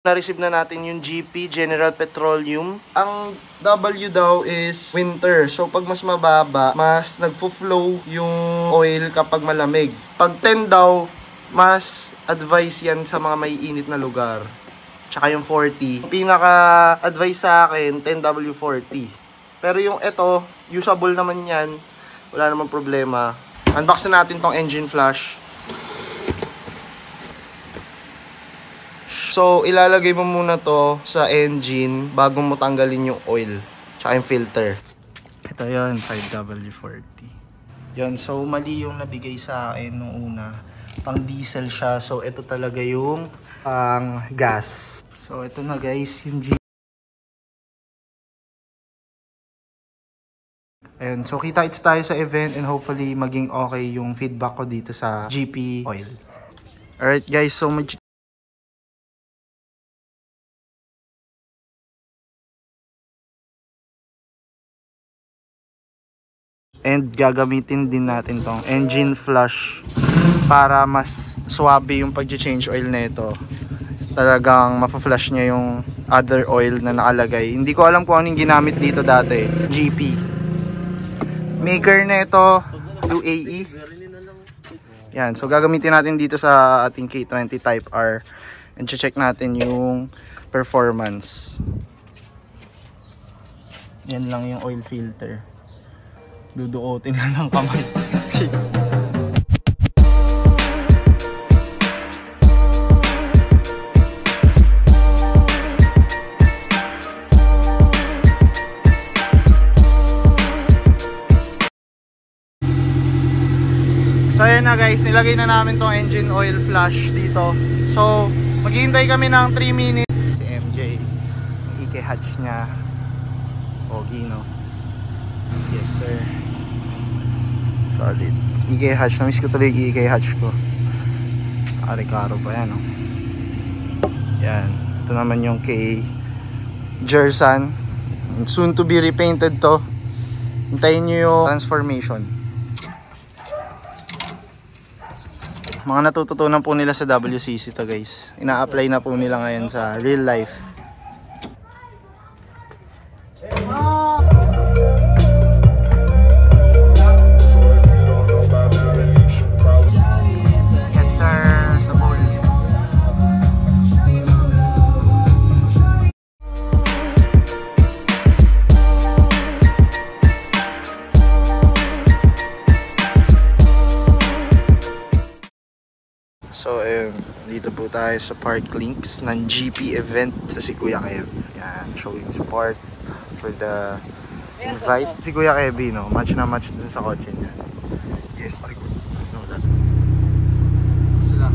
Na-receive na natin yung GP, General Petroleum. Ang W daw is winter. So, pag mas mababa, mas nagfo-flow yung oil kapag malamig. Pag 10 daw, mas advice yan sa mga may init na lugar. Tsaka yung 40. Pinaka-advice sa akin, 10W40. Pero yung ito, usable naman yan. Wala namang problema. Unbox na natin tong engine flush. So, ilalagay mo muna to sa engine bago mo tanggalin yung oil. Tsaka yung filter. Ito yun, 5W40. Yun, so mali yung nabigay sa akin nung una. Pang diesel siya. So, ito talaga yung pang gas. So, ito na guys, yung GP. Ayun, so kita-kits tayo sa event and hopefully maging okay yung feedback ko dito sa GP oil. Alright guys, so and gagamitin din natin tong engine flush para mas swabe yung pag-change oil nito. Talagang mapa-flush niya yung other oil na nakalagay. Hindi ko alam kung anong ginamit dito dati. GP. Maker nito UAE. Yan, so gagamitin natin dito sa ating K20 Type R and check natin yung performance. Yan lang yung oil filter. Duduotin lang ng kamay. So ayan na guys, nilagay na namin tong engine oil flush dito. So maghihintay kami ng 3 minutes. Si MJ, i-hatch niya. Pogi no? Yes sir. Solid. EK hatch. Namiss ko tuloy yung EK hatch ko. Arikaro pa yan. Oh. Yan. Ito naman yung kay Jersan. Soon to be repainted to. Hintayin nyo yung transformation. Mga natututunan po nila sa WCC to guys. Ina-apply na po nila ngayon sa real life. So ayun, dito po tayo sa Park Links ng GP event. Ito si Kuya Kev. Yan, showing support for the invite. Si Kuya Kev, no? Match na match dun sa kotse niya. Yes, ay ko. No, that. Sila.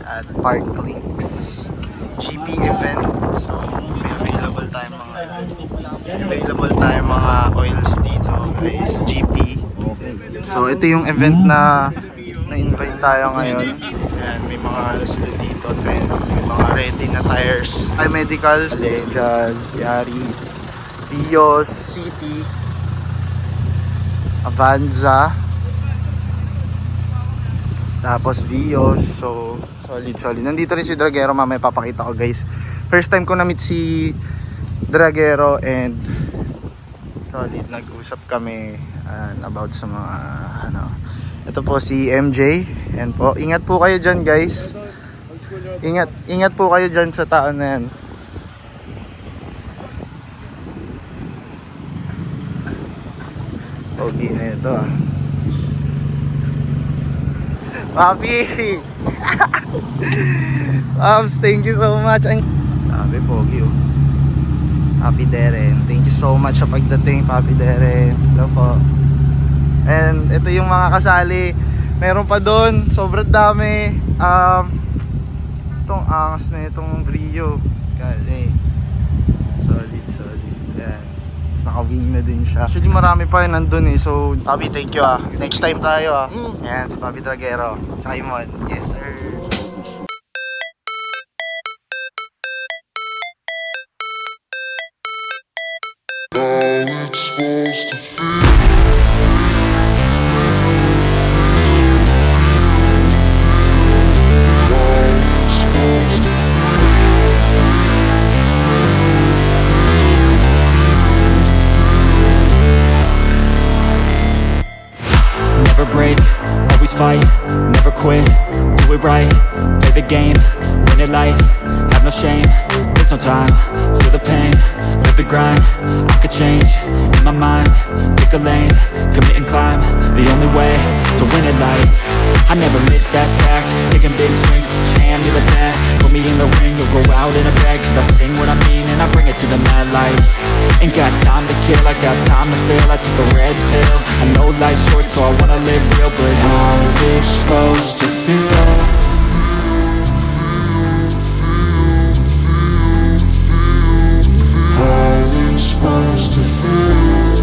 At Park Links GP event. So may available tayong mga event. May available tayong mga oils dito guys, GP. So ito yung event na na-invite tayo ngayon. Ayan, may mga sila dito. May mga ready na tires. Ay medicals, Lejas, Yaris, Dios, City, Avanza, tapos Vios. So solid. Nandito rin si Dragero, mamaya papakita ko guys. First time ko na-meet si Dragero and solid, nag-usap kami about sa mga ano. Ito po si MJ. Yan po. Ingat po kayo dyan guys. Ingat po kayo dyan sa taon na yan. Okay na ito ah. Papi! Pops, thank you so much. Sabi, pogi oh. Papi Deren, thank you so much sa pagdating, Papi Deren. Hello po. ito yung mga kasali. Meron pa doon, sobrang dami. Itong angas na itong Brio. Kali. Solid. Yan. Naka-wing na din siya. Actually marami pa yun nandun eh. So, Bobby, thank you ah. Next time tayo ah. Yan, si Bobby Dragero. Sa Kimon. Yes sir. Never break, always fight, never quit, do it right, play the game, win it life, have no shame, there's no time, feel the pain, live the grind, I could change, in my mind, pick a lane, commit and climb, the only way to win it life, I never miss, that's fact, taking big swings, hand me the bat, put me in the ring, you'll go out in a bag, cause I sing what I mean and I bring it to the mad light, ain't got time to kill, I got time to feel, I took the red pill, I know life's short so I wanna live real, but how's it supposed to feel? How's it supposed to feel?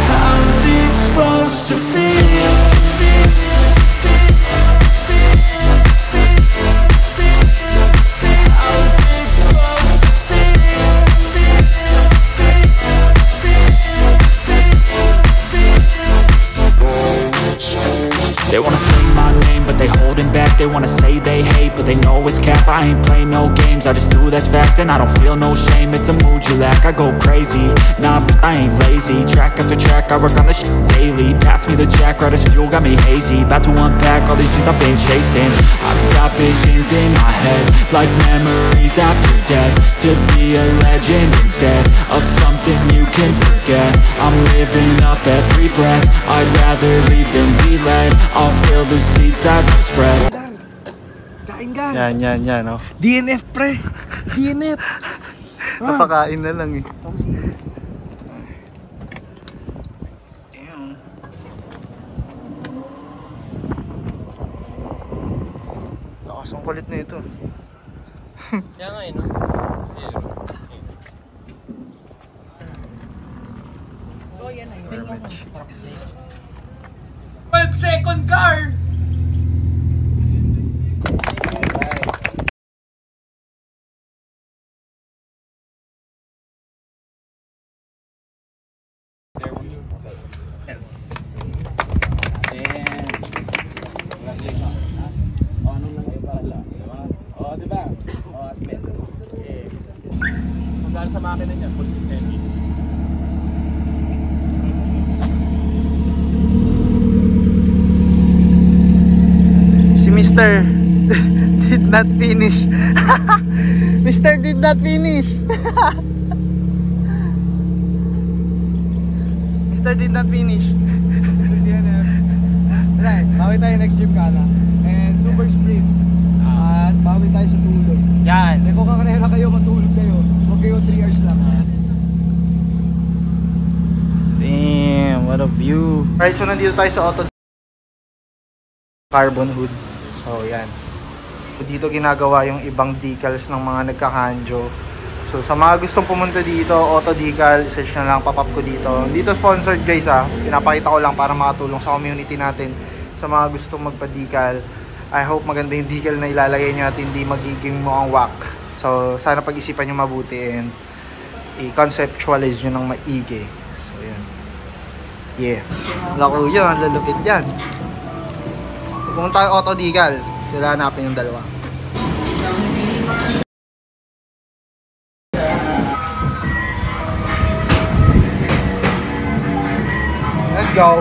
How's it supposed to feel? They wanna say my name, but they holding back. They wanna say they hate, but they know it's cap. I ain't play no games, I just do that's fact. And I don't feel no shame, it's a mood you lack. I go crazy, nah, but I ain't lazy. Track after track, I work on this shit daily. Pass me the jack, right as fuel, got me hazy. About to unpack all these things I've been chasing. I've got visions in my head, like memories after death. To be a legend instead of something you can forget. I'm living up every breath, I'd rather lead than be led. I'll fill the seats as I spread. Kain ka. Yan, oh. DNF pre. DNF. Napakain na lang eh. Lakas ang kulit na ito. Kaya nga no? 12-second car! Yes. And congratulations. Ano lang iba ala, diba? Oh, diba? Oh, at met. Okay. Kung sa makina niya, full system. Si Mr. did not finish. Mr. did not finish. Mr. did not finish. Sir DNF. Right, bawi tayo next gym ka na. And super sprint. At bawi tayo sa tulog. Yan. Kung kakarera kayo, matulog kayo. Huwag kayo 3 hours lang. Damn, what a view. Alright, so nandito tayo sa auto carbon hood. So yan. Dito ginagawa yung ibang decals ng mga nagkakanjo. So sa mga gustong pumunta dito, auto decal, search na lang, pop-up ko dito. Dito sponsored guys ha. Pinapakita ko lang para makatulong sa community natin. Sa mga gustong magpa-decal, I hope maganda yung decal na ilalagay nyo at hindi magiging mukhang whack. So sana pag-isipan nyo mabuti and i-conceptualize nyo ng maigi. So yan. Yeah. Lako yan, lalupit yan. Kung tayo auto decal, sila hanapin yung dalawa. Let's go.